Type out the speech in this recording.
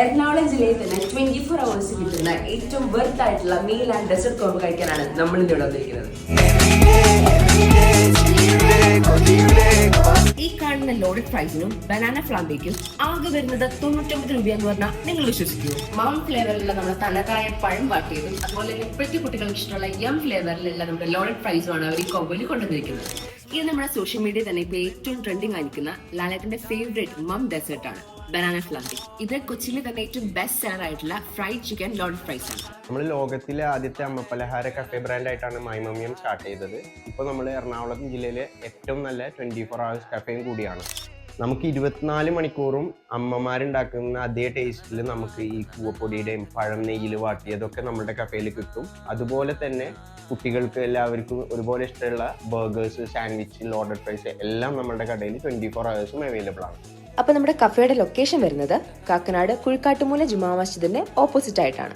എറണാകുളം ജില്ലയിൽ തന്നെ 24 hours കിട്ടുന്ന ഏറ്റവും വെർത്ത് ആയിട്ടുള്ള മീൽ ആൻഡ് ഡെസേർട്ട് കോംബോ കഴിക്കാനാണ് നമ്മൾ ഇന്ന് ഇവിടെ വന്നിരിക്കുന്നത്. ഈ കാണുന്ന ലോഡഡ് ഫ്രൈസിനും ബനാന ഫ്ലാംബേക്കും ആകെ വരുന്നത് 99 രൂപയെന്ന് പറഞ്ഞാൽ നിങ്ങൾ വിശ്വസിക്കൂ. മാം ഫ്ലേവറിലുള്ള നമ്മുടെ തനതായ പഴം വാട്ടിയതും അതുപോലെ തന്നെ ഇപ്പോഴത്തെ കുട്ടികൾക്ക് ഇഷ്ടമുള്ള യം ഫ്ലേവറിലുള്ള നമ്മുടെ ലോഡഡ് ഫ്രൈസുമാണ് അവർ ഈ കോംബോയിൽ കൊണ്ടുവന്നിരിക്കുന്നത്. ഇത് നമ്മുടെ സോഷ്യൽ മീഡിയ തന്നെ ഇപ്പോൾ ഏറ്റവും ട്രെൻഡിങ് ആയിരിക്കുന്ന ലാലേട്ടന്റെ ഫേവറേറ്റ് മം ഡെസേർട്ട് ആണ് ബനാന ഫ്ലാംബേ. ഇത് കൊച്ചിയിലെ തന്നെ ഏറ്റവും ബെസ്റ്റ് സെല്ലർ ആയിട്ടുള്ള ഫ്രൈഡ് ചിക്കൻ ലോഡഡ് ഫ്രൈസ് ആണ്. നമ്മൾ ലോകത്തിലെ ആദ്യത്തെ അമ്മപ്പലഹാര കഫേ ബ്രാൻഡായിട്ടാണ് മൈമമ്യം സ്റ്റാർട്ട് ചെയ്തത്. ഇപ്പോൾ നമ്മൾ എറണാകുളം ജില്ലയിലെ ഏറ്റവും നല്ല 24 hours കഫേയും കൂടിയാണ്. നമുക്ക് 24 മണിക്കൂറും അമ്മമാരുണ്ടാക്കുന്ന അതേ ടേസ്റ്റിൽ നമുക്ക് ഈ കൂവപ്പൊടിയുടെയും പഴം നെയ്യിൽ വാട്ടിയതൊക്കെ നമ്മുടെ കഫേയിൽ കിട്ടും. അതുപോലെ തന്നെ കുട്ടികൾക്ക് എല്ലാവർക്കും ഒരുപോലെ ഇഷ്ടമുള്ള ബർഗേഴ്സ്, സാൻഡ്വിച്ച്, ലോഡഡ് ഫ്രൈസ് എല്ലാം നമ്മുടെ കടയിൽ 24 hours അവൈലബിൾ ആണ്. അപ്പോൾ നമ്മുടെ കഫേയുടെ ലൊക്കേഷൻ വരുന്നത് കാക്കനാട് കുഴിക്കാട്ടുമൂല ജുമാ മസ്ജിദിന്റെ ഓപ്പോസിറ്റ് ആയിട്ടാണ്.